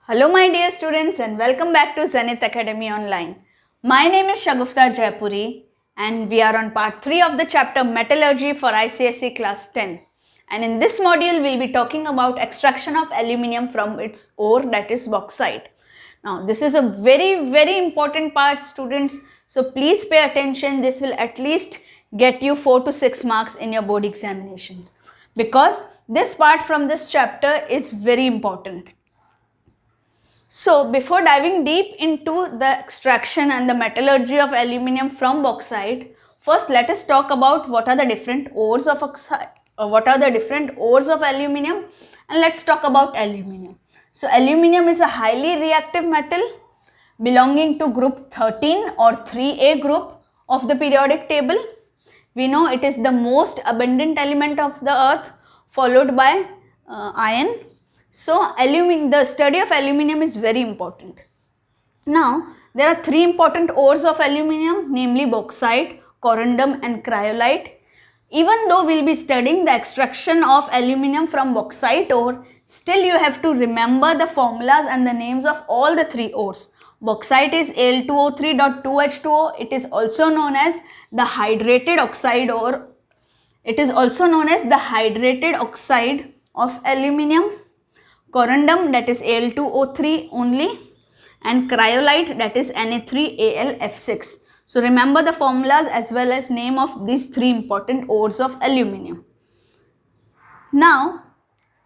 Hello my dear students and welcome back to Zenith Academy Online. My name is Shagufta Jaipuri and we are on part 3 of the chapter Metallurgy for ICSE class 10. And in this module we will be talking about extraction of aluminium from its ore, that is bauxite. Now this is a very important part, students, so please pay attention. This will at least get you 4 to 6 marks in your board examinations because this part from this chapter is very important. So before diving deep into the extraction and the metallurgy of aluminium from bauxite, first let us talk about what are the different ores of aluminium, and let's talk about aluminium. So aluminium is a highly reactive metal belonging to group 13 or 3A group of the periodic table. We know it is the most abundant element of the earth, followed by iron. So the study of aluminium is very important. Now there are 3 important ores of aluminium, namely bauxite, corundum and cryolite. Even though we will be studying the extraction of aluminium from bauxite ore, still you have to remember the formulas and the names of all the 3 ores. Bauxite is Al2O3.2H2O. It is also known as the hydrated oxide ore. It is also known as the hydrated oxide of aluminium. Corundum, that is Al2O3 only, and cryolite, that is Na3Alf6. So remember the formulas as well as name of these 3 important ores of aluminium. Now,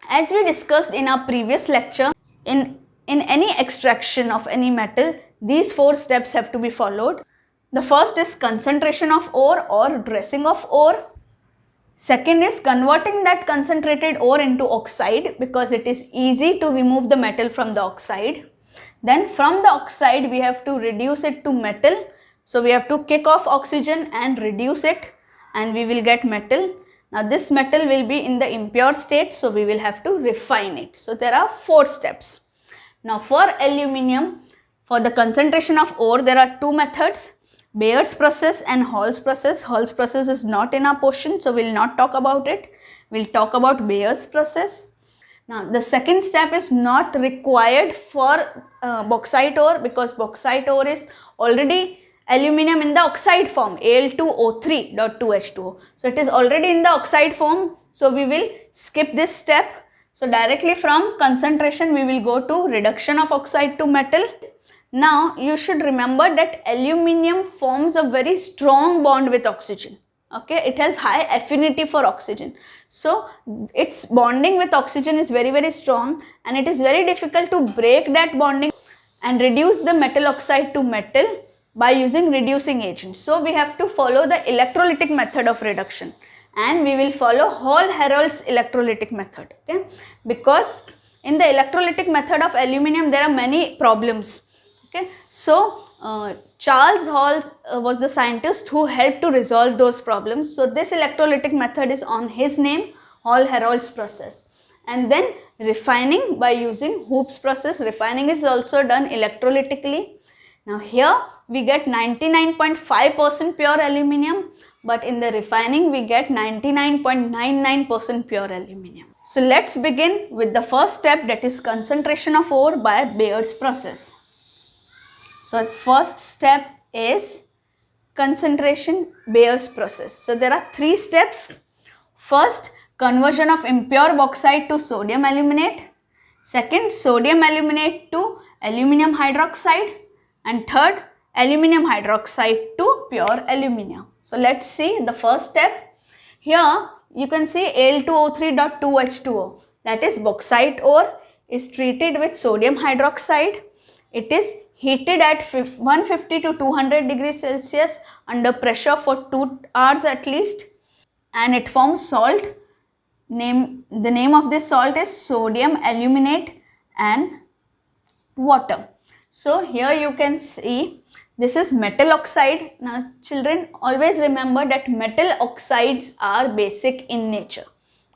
as we discussed in our previous lecture, in any extraction of any metal, these 4 steps have to be followed. The first is concentration of ore or dressing of ore. Second is converting that concentrated ore into oxide because it is easy to remove the metal from the oxide. Then from the oxide we have to reduce it to metal. So we have to kick off oxygen and reduce it and we will get metal. Now this metal will be in the impure state, so we will have to refine it. So there are 4 steps. Now for aluminium, for the concentration of ore, there are 2 methods. Bayer's process and Hall's process. Hall's process is not in our portion, so we will not talk about it. We will talk about Bayer's process. Now the second step is not required for bauxite ore because bauxite ore is already aluminium in the oxide form, Al2O3.2H2O. So it is already in the oxide form, so we will skip this step. So directly from concentration we will go to reduction of oxide to metal. Now you should remember that aluminium forms a very strong bond with oxygen. Okay, it has high affinity for oxygen. So its bonding with oxygen is very strong and it is very difficult to break that bonding and reduce the metal oxide to metal by using reducing agents. So we have to follow the electrolytic method of reduction and we will follow Hall-Herold's electrolytic method. Okay, because in the electrolytic method of aluminium there are many problems. Okay, so Charles Hall was the scientist who helped to resolve those problems. So this electrolytic method is on his name, Hall-Herold's process. And then refining by using Hoop's process. Refining is also done electrolytically. Now here we get 99.5% pure aluminium, but in the refining we get 99.99% pure aluminium. So let's begin with the first step, that is concentration of ore by Bayer's process. So first step is concentration, Bayer's process. So there are 3 steps. First, conversion of impure bauxite to sodium aluminate. Second, sodium aluminate to aluminium hydroxide. And third, aluminium hydroxide to pure aluminium. So let's see the first step. Here you can see Al2O3.2H2O, that is bauxite ore is treated with sodium hydroxide. It is heated at 150 to 200 degrees Celsius under pressure for 2 hours at least, and it forms salt. The name of this salt is sodium aluminate and water. So here you can see this is metal oxide. Now children, always remember that metal oxides are basic in nature.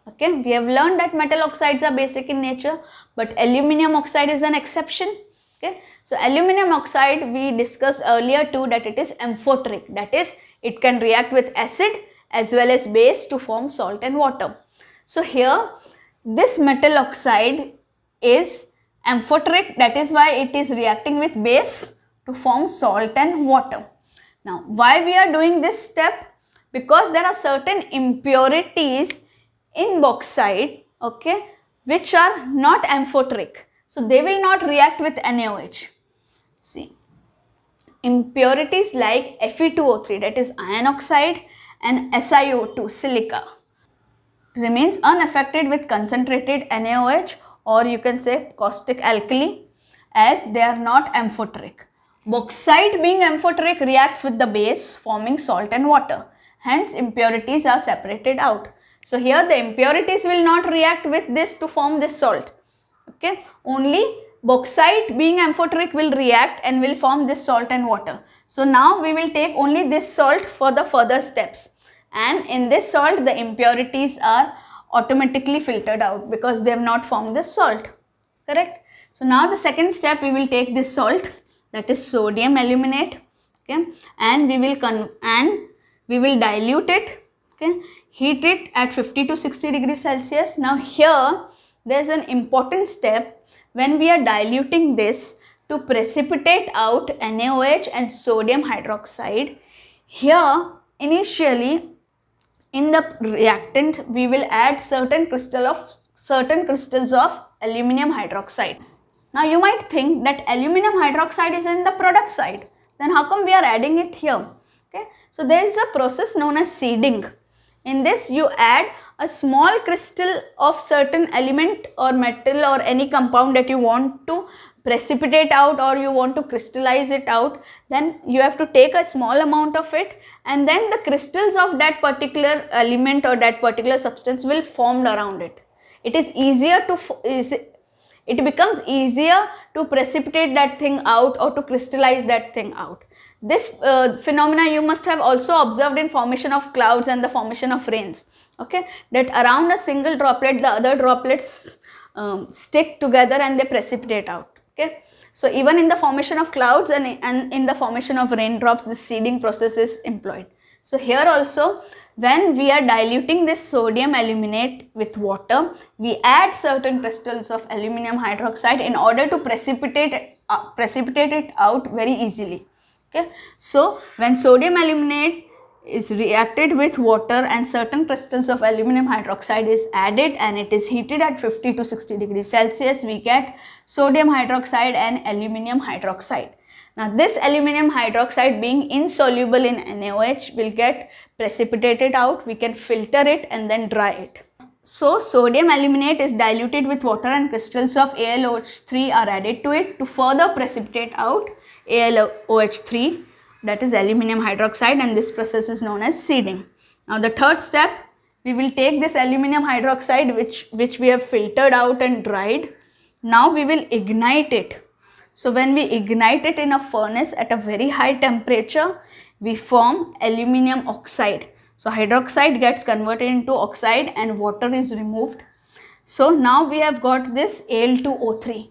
Okay, we have learned that metal oxides are basic in nature, but aluminium oxide is an exception. Okay, so aluminium oxide we discussed earlier too that it is amphoteric, that is it can react with acid as well as base to form salt and water. So here this metal oxide is amphoteric, that is why it is reacting with base to form salt and water. Now, why we are doing this step? Because there are certain impurities in bauxite, okay, which are not amphoteric. So, they will not react with NaOH. See, impurities like Fe2O3, that is iron oxide, and SiO2, silica, remains unaffected with concentrated NaOH, or you can say caustic alkali, as they are not amphoteric. Bauxite being amphoteric reacts with the base forming salt and water. Hence impurities are separated out. So here the impurities will not react with this to form this salt. Okay, only bauxite being amphoteric will react and will form this salt and water. So now we will take only this salt for the further steps, and in this salt the impurities are automatically filtered out because they have not formed this salt, correct? So now the second step, we will take this salt, that is sodium aluminate, okay, and we will dilute it, okay, heat it at 50 to 60 degrees Celsius. Now here there is an important step when we are diluting this to precipitate out NaOH and sodium hydroxide. Here initially in the reactant we will add certain crystals of aluminum hydroxide. Now you might think that aluminum hydroxide is in the product side, then how come we are adding it here? Okay, so there is a process known as seeding. In this you add a small crystal of certain element or metal or any compound that you want to precipitate out or you want to crystallize it out. Then you have to take a small amount of it, and then the crystals of that particular element or that particular substance will form around it. It becomes easier to precipitate that thing out or to crystallize that thing out. This phenomena you must have also observed in formation of clouds and the formation of rains, okay, that around a single droplet the other droplets stick together and they precipitate out, okay. So even in the formation of clouds and in the formation of raindrops, this seeding process is employed. So here also, when we are diluting this sodium aluminate with water, we add certain crystals of aluminum hydroxide in order to precipitate it out very easily. Okay, so when sodium aluminate is reacted with water and certain crystals of aluminum hydroxide is added and it is heated at 50 to 60 degrees Celsius, we get sodium hydroxide and aluminum hydroxide. Now this aluminum hydroxide being insoluble in NaOH will get precipitated out. We can filter it and then dry it. So sodium aluminate is diluted with water and crystals of AlOH3 are added to it to further precipitate out AlOH3, that is aluminum hydroxide, and this process is known as seeding. Now the third step, we will take this aluminum hydroxide which we have filtered out and dried. Now we will ignite it. So when we ignite it in a furnace at a very high temperature, we form aluminum oxide. So hydroxide gets converted into oxide and water is removed. So now we have got this Al2O3.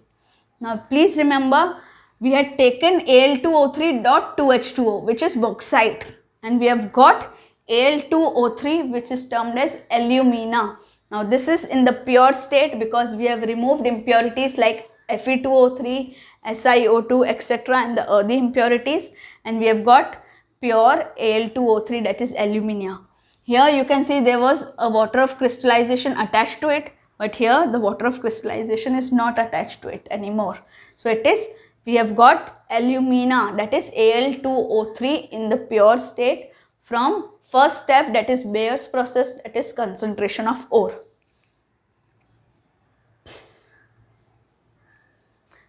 Now please remember, we had taken Al2O3.2H2O, which is bauxite, and we have got Al2O3, which is termed as alumina. Now this is in the pure state because we have removed impurities like Fe2O3, SiO2, etc. and the earthy impurities, and we have got pure Al2O3, that is alumina. Here you can see there was a water of crystallization attached to it, but here the water of crystallization is not attached to it anymore. So we have got alumina, that is Al2O3 in the pure state from first step, that is Bayer's process, that is concentration of ore.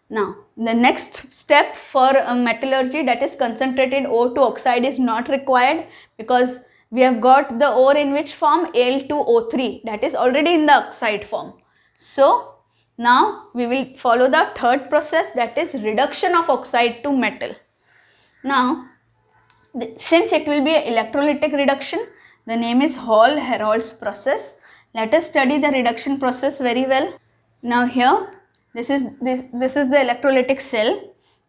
Now the next step for metallurgy, that is concentrated ore to oxide, is not required because we have got the ore in which form? Al2O3, that is already in the oxide form. So now we will follow the third process, that is reduction of oxide to metal. Now since it will be an electrolytic reduction, the name is Hall-Herold's process. Let us study the reduction process very well. Now here this is the electrolytic cell.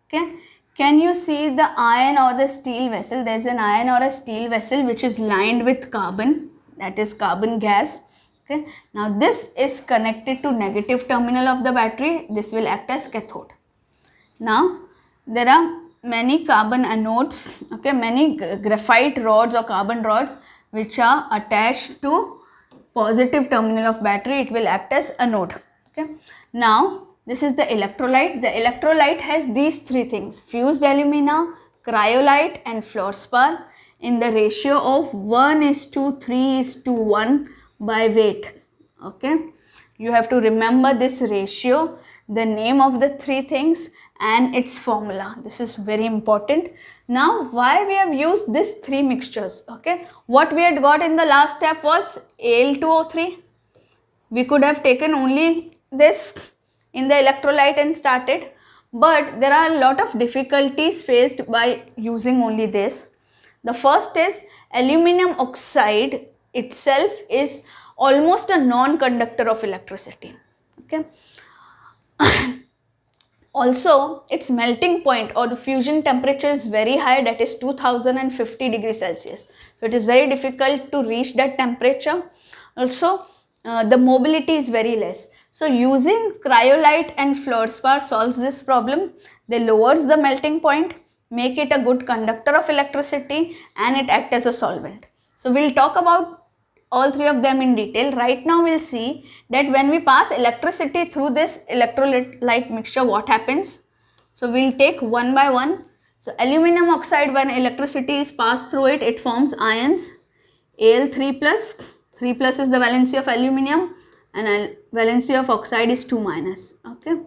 Okay, can you see the iron or the steel vessel? There is an iron or a steel vessel which is lined with carbon, that is carbon gas. Okay, now this is connected to negative terminal of the battery. This will act as cathode. Now there are many carbon anodes, okay, many graphite rods or carbon rods which are attached to positive terminal of battery. It will act as anode. Okay, now this is the electrolyte. The electrolyte has these three things: fused alumina, cryolite and fluorspar in the ratio of 1:3:1 by weight. Okay, you have to remember this ratio, the name of the three things and its formula. This is very important. Now why we have used these three mixtures? Okay, what we had got in the last step was Al2O3. We could have taken only this in the electrolyte and started, but there are a lot of difficulties faced by using only this. The first is aluminum oxide itself is almost a non-conductor of electricity. Okay. Also, its melting point or the fusion temperature is very high, that is 2050 degrees Celsius. So it is very difficult to reach that temperature. Also, the mobility is very less. So using cryolite and fluorspar solves this problem. They lowers the melting point, make it a good conductor of electricity, and it acts as a solvent. So we'll talk about all three of them in detail. Right now we'll see that when we pass electricity through this electrolyte mixture, what happens. So we'll take one by one. So aluminum oxide, when electricity is passed through it, it forms ions Al3+. 3 plus is the valency of aluminum and valency of oxide is 2-. Okay.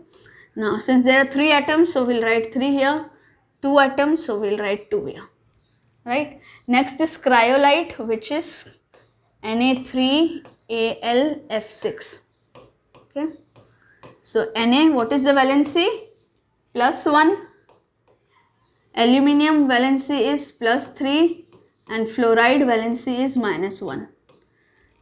Now since there are 3 atoms, so we'll write 3 here, 2 atoms, so we'll write 2 here. Right. Next is cryolite, which is Na3Al(F6). Okay. So Na, what is the valency? +1. Aluminium valency is +3 and fluoride valency is -1.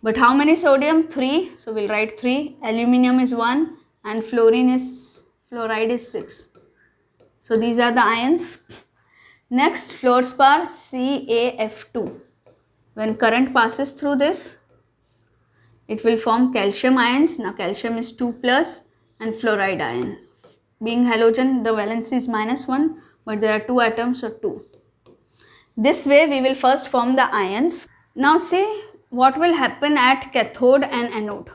But how many sodium? 3. So we'll write 3. Aluminium is 1 and fluoride is 6. So these are the ions. Next, fluorspar CaF2. When current passes through this, it will form calcium ions. Now calcium is 2+ and fluoride ion. Being halogen, the valency is -1, but there are 2 atoms, so 2. This way we will first form the ions. Now see what will happen at cathode and anode.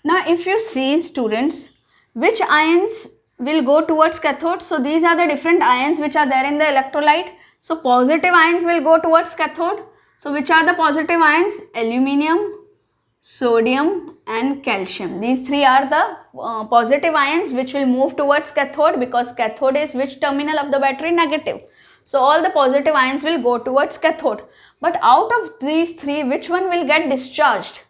Now if you see, students, which ions will go towards cathode? So these are the different ions which are there in the electrolyte. So positive ions will go towards cathode. So which are the positive ions? Aluminium, sodium and calcium. These three are the positive ions which will move towards cathode, because cathode is which terminal of the battery? Negative. So all the positive ions will go towards cathode. But out of these three, which one will get discharged?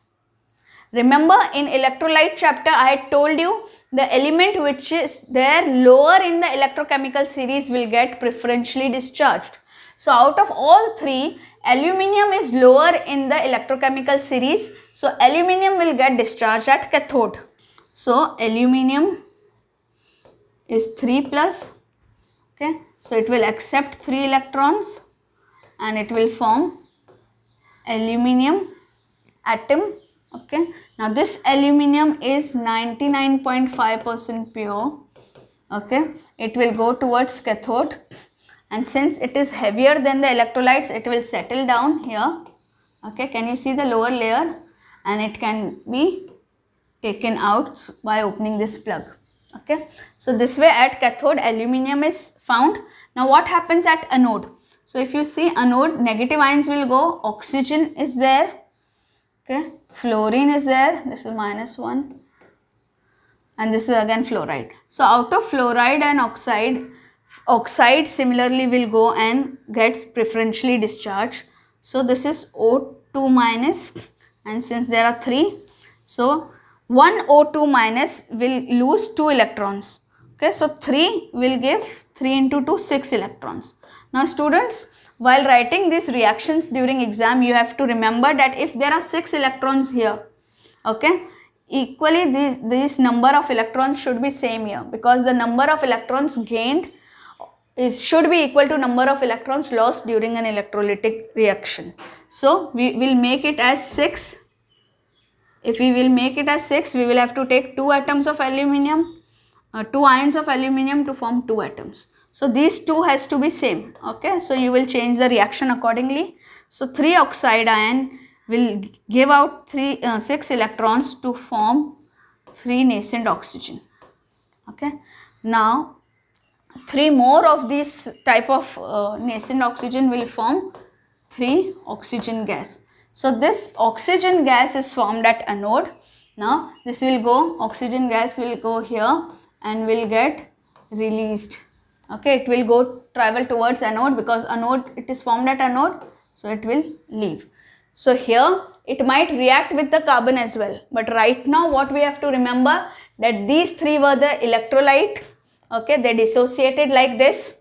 Remember in electrolyte chapter, I had told you the element which is there lower in the electrochemical series will get preferentially discharged. So out of all three, aluminium is lower in the electrochemical series. So aluminium will get discharged at cathode. So aluminium is 3+. Okay. So it will accept 3 electrons and it will form aluminium atom. Okay. Now this aluminium is 99.5% pure. Okay. It will go towards cathode, and since it is heavier than the electrolytes, it will settle down here. Okay. Can you see the lower layer? And it can be taken out by opening this plug. Okay. So this way at cathode aluminium is found. Now what happens at anode? So if you see anode, negative ions will go, oxygen is there. Okay. Fluorine is there, this is -1 and this is again fluoride. So out of fluoride and oxide similarly will go and gets preferentially discharged. So this is O2-, and since there are 3, so one O2- will lose 2 electrons. Okay, so 3 will give 3 into 2, 6 electrons. Now students, while writing these reactions during exam, you have to remember that if there are 6 electrons here, okay, equally this number of electrons should be same here, because the number of electrons gained should be equal to number of electrons lost during an electrolytic reaction. So we will make it as 6. If we will make it as 6, we will have to take 2 atoms of aluminium, 2 ions of aluminium to form 2 atoms. So these 2 has to be same. Okay, so you will change the reaction accordingly. So 3 oxide ion will give out 6 electrons to form 3 nascent oxygen. Okay, now 3 more of this type of nascent oxygen will form 3 oxygen gas. So this oxygen gas is formed at anode. Now this will go, oxygen gas will go here and will get released. Okay, it will go travel towards anode, because anode, it is formed at anode, so it will leave. So here it might react with the carbon as well, but right now what we have to remember, that these 3 were the electrolyte. Okay, they dissociated like this.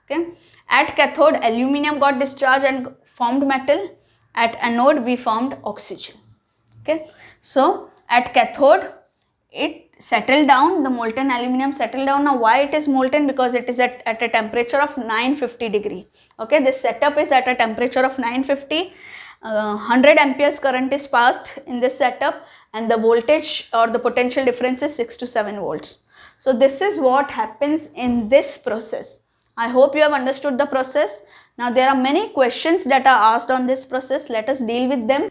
Okay, at cathode aluminium got discharged and formed metal. At anode we formed oxygen. Okay, so at cathode it settled down, the molten aluminium settled down. Now why it is molten? Because it is at a temperature of 950 degree. Okay, this setup is at a temperature of 950. 100 amperes current is passed in this setup, and the voltage or the potential difference is 6 to 7 volts. So this is what happens in this process. I hope you have understood the process. Now there are many questions that are asked on this process. Let us deal with them.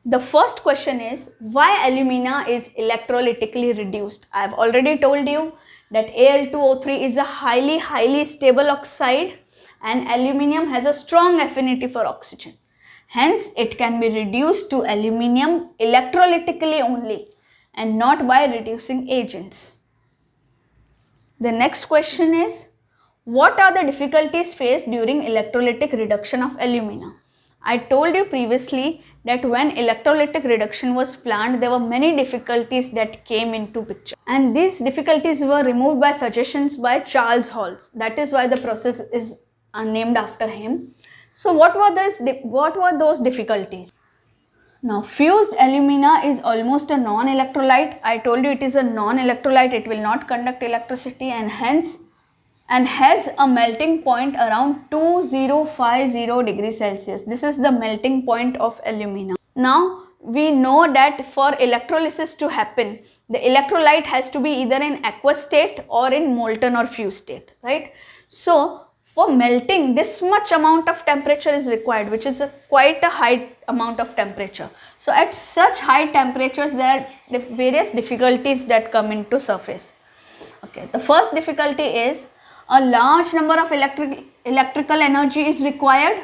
The first question is, why alumina is electrolytically reduced? I have already told you that Al2O3 is a highly stable oxide, and aluminium has a strong affinity for oxygen. Hence, it can be reduced to aluminium electrolytically only and not by reducing agents. The next question is, what are the difficulties faced during electrolytic reduction of alumina? I told you previously that when electrolytic reduction was planned, there were many difficulties that came into picture. And these difficulties were removed by suggestions by Charles Hall. That is why the process is named after him. So what were those difficulties? Now fused alumina is almost a non-electrolyte. I told you it is a non-electrolyte, it will not conduct electricity, and hence has a melting point around 2050 degrees Celsius. This is the melting point of alumina. Now we know that for electrolysis to happen, the electrolyte has to be either in aqueous state or in molten or fused state, right? So for melting, this much amount of temperature is required, which is quite a high amount of temperature. So at such high temperatures, there are various difficulties that come into surface. Okay, the first difficulty is a large number of electrical energy is required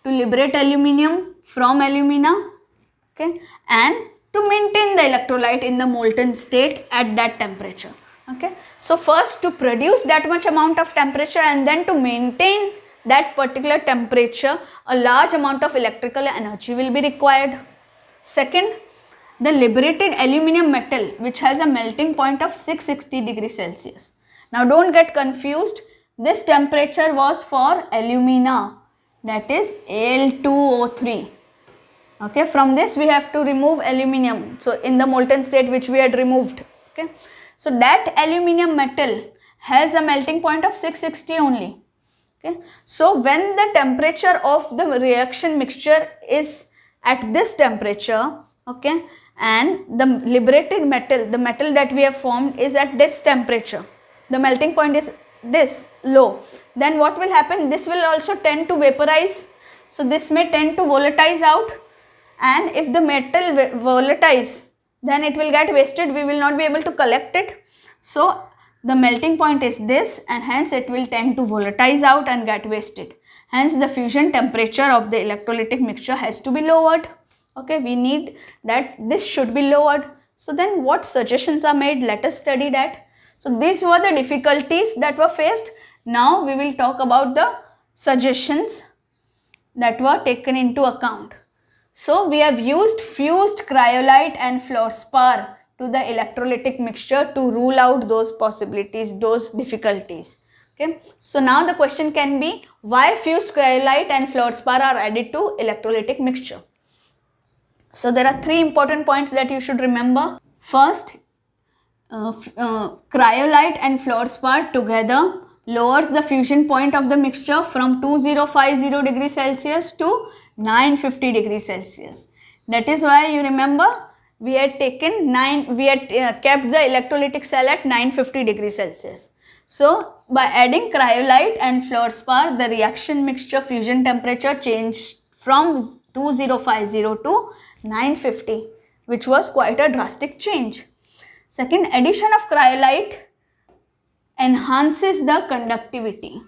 to liberate aluminium from alumina, okay, and to maintain the electrolyte in the molten state at that temperature. Okay, so first to produce that much amount of temperature and then to maintain that particular temperature, a large amount of electrical energy will be required. Second, the liberated aluminium metal, which has a melting point of 660 degrees Celsius. Now don't get confused, this temperature was for alumina, that is Al2O3. Okay, from this we have to remove aluminium, so in the molten state which we had removed. Okay, so that aluminium metal has a melting point of 660 only. Okay, so when the temperature of the reaction mixture is at this temperature, okay, and the liberated metal, the metal that we have formed, is at this temperature, the melting point is this low, then what will happen? This will also tend to vaporize. So this may tend to volatilize out, and if the metal volatilize, then it will get wasted, we will not be able to collect it. So the melting point is this, and hence it will tend to volatilize out and get wasted. Hence the fusion temperature of the electrolytic mixture has to be lowered. Okay, we need that this should be lowered. So then what suggestions are made? Let us study that. So these were the difficulties that were faced. Now we will talk about the suggestions that were taken into account. So we have used fused cryolite and fluorspar to the electrolytic mixture to rule out those possibilities, those difficulties. Okay, so now the question can be, why fused cryolite and fluorspar are added to electrolytic mixture? So there are three important points that you should remember. First, cryolite and fluorspar together lowers the fusion point of the mixture from 2050 degrees Celsius to 950 degrees Celsius. That is why you remember we had kept the electrolytic cell at 950 degrees Celsius. So by adding cryolite and fluorspar, the reaction mixture fusion temperature changed from 2050 to 950, which was quite a drastic change. Second, addition of cryolite enhances the conductivity.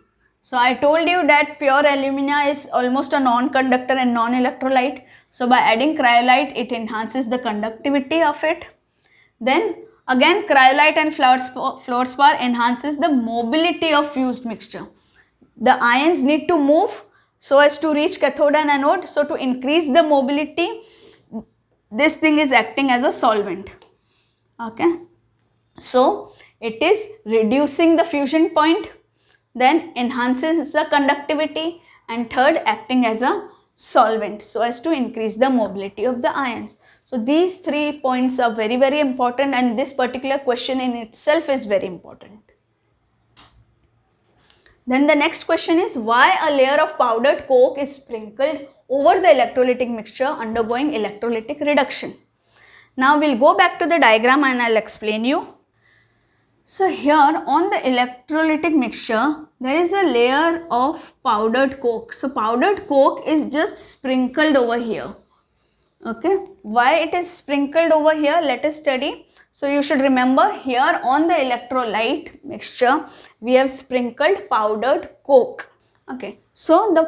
So I told you that pure alumina is almost a non-conductor and non-electrolyte. So by adding cryolite, it enhances the conductivity of it. Then again, cryolite and fluorspar enhances the mobility of fused mixture. The ions need to move so as to reach cathode and anode. So to increase the mobility, this thing is acting as a solvent. Okay. So it is reducing the fusion point, then enhances the conductivity, and third, acting as a solvent so as to increase the mobility of the ions. So these 3 points are very, very important, and this particular question in itself is very important. Then the next question is, why a layer of powdered coke is sprinkled over the electrolytic mixture undergoing electrolytic reduction? Now we'll go back to the diagram and I'll explain you. So here on the electrolytic mixture, there is a layer of powdered coke. So powdered coke is just sprinkled over here. Okay, why it is sprinkled over here? Let us study. So you should remember, here on the electrolyte mixture, we have sprinkled powdered coke. Okay, so the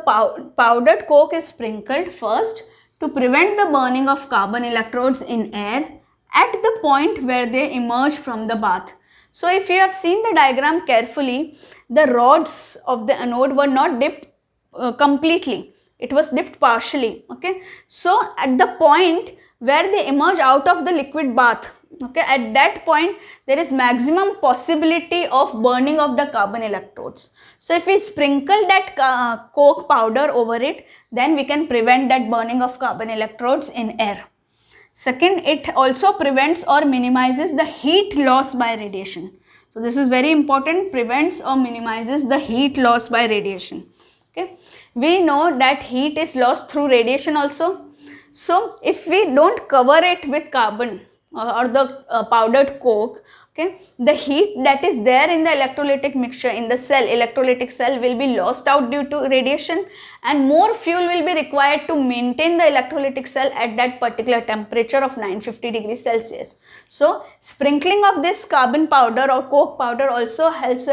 powdered coke is sprinkled first to prevent the burning of carbon electrodes in air at the point where they emerge from the bath. So if you have seen the diagram carefully, the rods of the anode were not dipped completely. It was dipped partially. Okay. So at the point where they emerge out of the liquid bath, okay, at that point there is maximum possibility of burning of the carbon electrodes. So if we sprinkle that coke powder over it, then we can prevent that burning of carbon electrodes in air. Second, it also prevents or minimizes the heat loss by radiation. So this is very important, prevents or minimizes the heat loss by radiation. Okay. We know that heat is lost through radiation also. So if we don't cover it with carbon or the powdered coke, okay, the heat that is there in the electrolytic mixture in the cell, electrolytic cell, will be lost out due to radiation, and more fuel will be required to maintain the electrolytic cell at that particular temperature of 950 degrees Celsius. So sprinkling of this carbon powder or coke powder also helps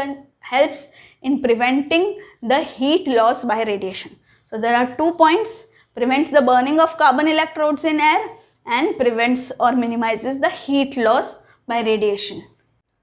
in preventing the heat loss by radiation. So there are 2 points: prevents the burning of carbon electrodes in air and prevents or minimizes the heat loss by radiation.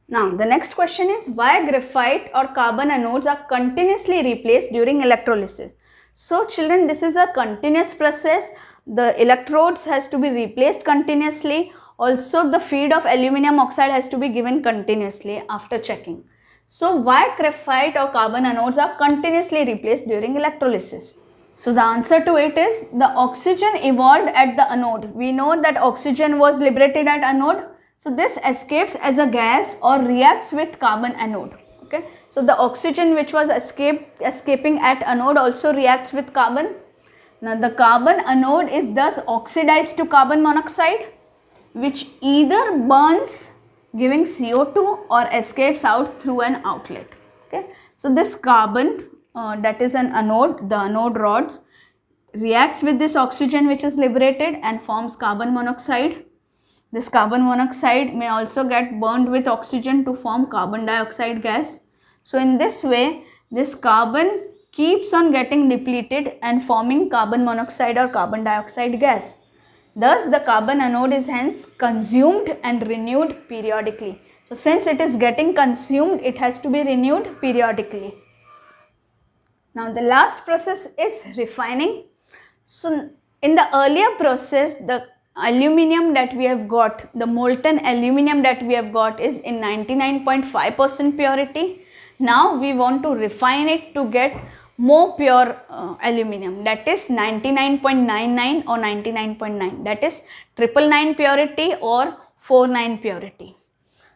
Now the next question is, why graphite or carbon anodes are continuously replaced during electrolysis? So children, this is a continuous process. The electrodes has to be replaced continuously. Also the feed of aluminum oxide has to be given continuously after checking. So why graphite or carbon anodes are continuously replaced during electrolysis? So the answer to it is, the oxygen evolved at the anode. We know that oxygen was liberated at anode. So this escapes as a gas or reacts with carbon anode. Okay. So the oxygen which was escaping at anode also reacts with carbon. Now the carbon anode is thus oxidized to carbon monoxide, which either burns giving CO2 or escapes out through an outlet. Okay. So this carbon that is an anode, the anode rods, reacts with this oxygen which is liberated and forms carbon monoxide. This carbon monoxide may also get burned with oxygen to form carbon dioxide gas. So in this way, this carbon keeps on getting depleted and forming carbon monoxide or carbon dioxide gas. Thus the carbon anode is hence consumed and renewed periodically. So since it is getting consumed, it has to be renewed periodically. Now the last process is refining. So in the earlier process, the aluminum that we have got, the molten aluminum that we have got is in 99.5% purity. Now we want to refine it to get more pure aluminum, that is 99.99 or 99.9, that is 999 purity or 49 purity.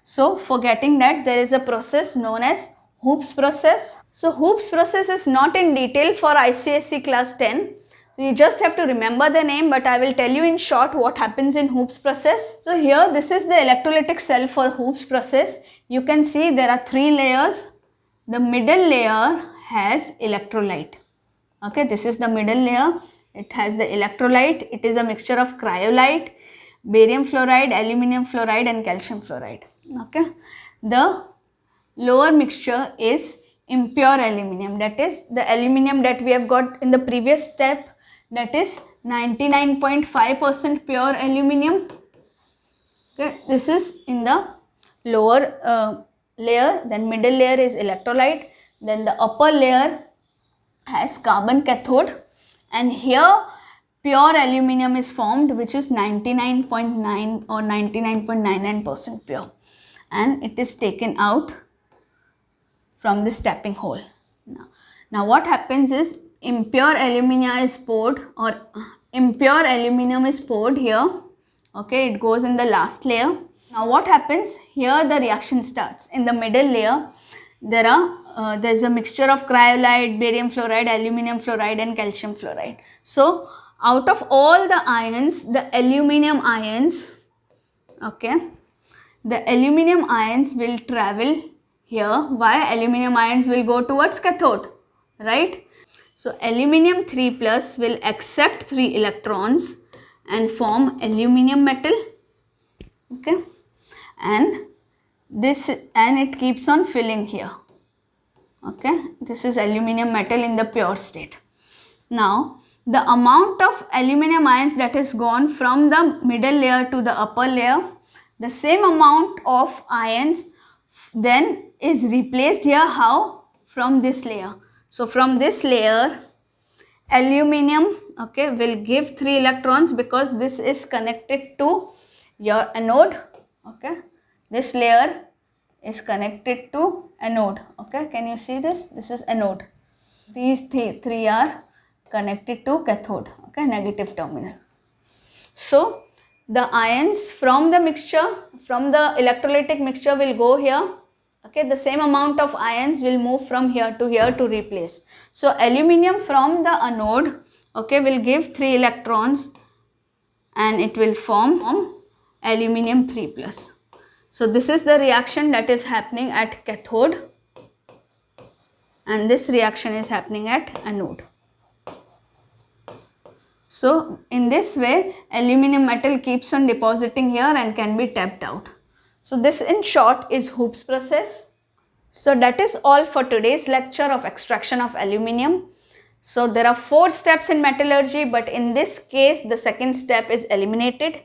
So for getting that, there is a process known as Hoops process. So Hoops process is not in detail for ICSE class 10. You just have to remember the name, but I will tell you in short what happens in Hoops process. So here this is the electrolytic cell for Hoops process. You can see there are 3 layers. The middle layer has electrolyte. Okay, this is the middle layer. It has the electrolyte. It is a mixture of cryolite, barium fluoride, aluminum fluoride and calcium fluoride. Okay, the lower mixture is impure aluminum, that is the aluminum that we have got in the previous step, that is 99.5% pure aluminum. Okay, this is in the lower layer. Then middle layer is electrolyte, then the upper layer has carbon cathode, and here pure aluminum is formed, which is 99.9 or 99.99% pure, and it is taken out from this tapping hole. Now what happens is impure aluminum is poured here. Okay, it goes in the last layer. Now what happens here, the reaction starts. In the middle layer there's a mixture of cryolite, barium fluoride, aluminum fluoride and calcium fluoride. So out of all the ions, the aluminum ions, okay, the aluminum ions will travel here. Why? Aluminum ions will go towards cathode, right? So aluminum 3 plus will accept 3 electrons and form aluminum metal. Okay, and it keeps on filling here. Okay, this is aluminum metal in the pure state. Now the amount of aluminum ions that is gone from the middle layer to the upper layer, the same amount of ions then is replaced here. How? From this layer. So from this layer, aluminum, okay, will give 3 electrons because this is connected to your anode. Okay, this layer is connected to anode. Okay, can you see this? This is anode. These three are connected to cathode. Okay, negative terminal. So the ions from the mixture, from the electrolytic mixture will go here. Okay, the same amount of ions will move from here to replace. So aluminum from the anode, okay, will give 3 electrons and it will form aluminum 3 plus. So this is the reaction that is happening at cathode, and this reaction is happening at anode. So in this way, aluminum metal keeps on depositing here and can be tapped out. So this in short is Hoops process. So that is all for today's lecture of extraction of aluminum. So there are 4 steps in metallurgy, but in this case the second step is eliminated.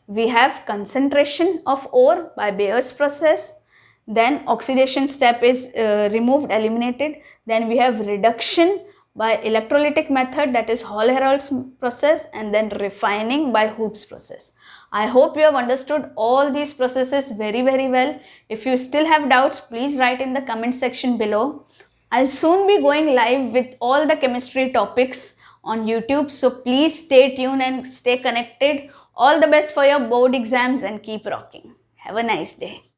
We have concentration of ore by Bayer's process, then oxidation step is eliminated, then we have reduction by electrolytic method, that is Hall-Hérold's process, and then refining by Hoops process. I hope you have understood all these processes very well. If you still have doubts, please write in the comment section below. I'll soon be going live with all the chemistry topics on YouTube, so please stay tuned and stay connected. All the best for your board exams and keep rocking. Have a nice day.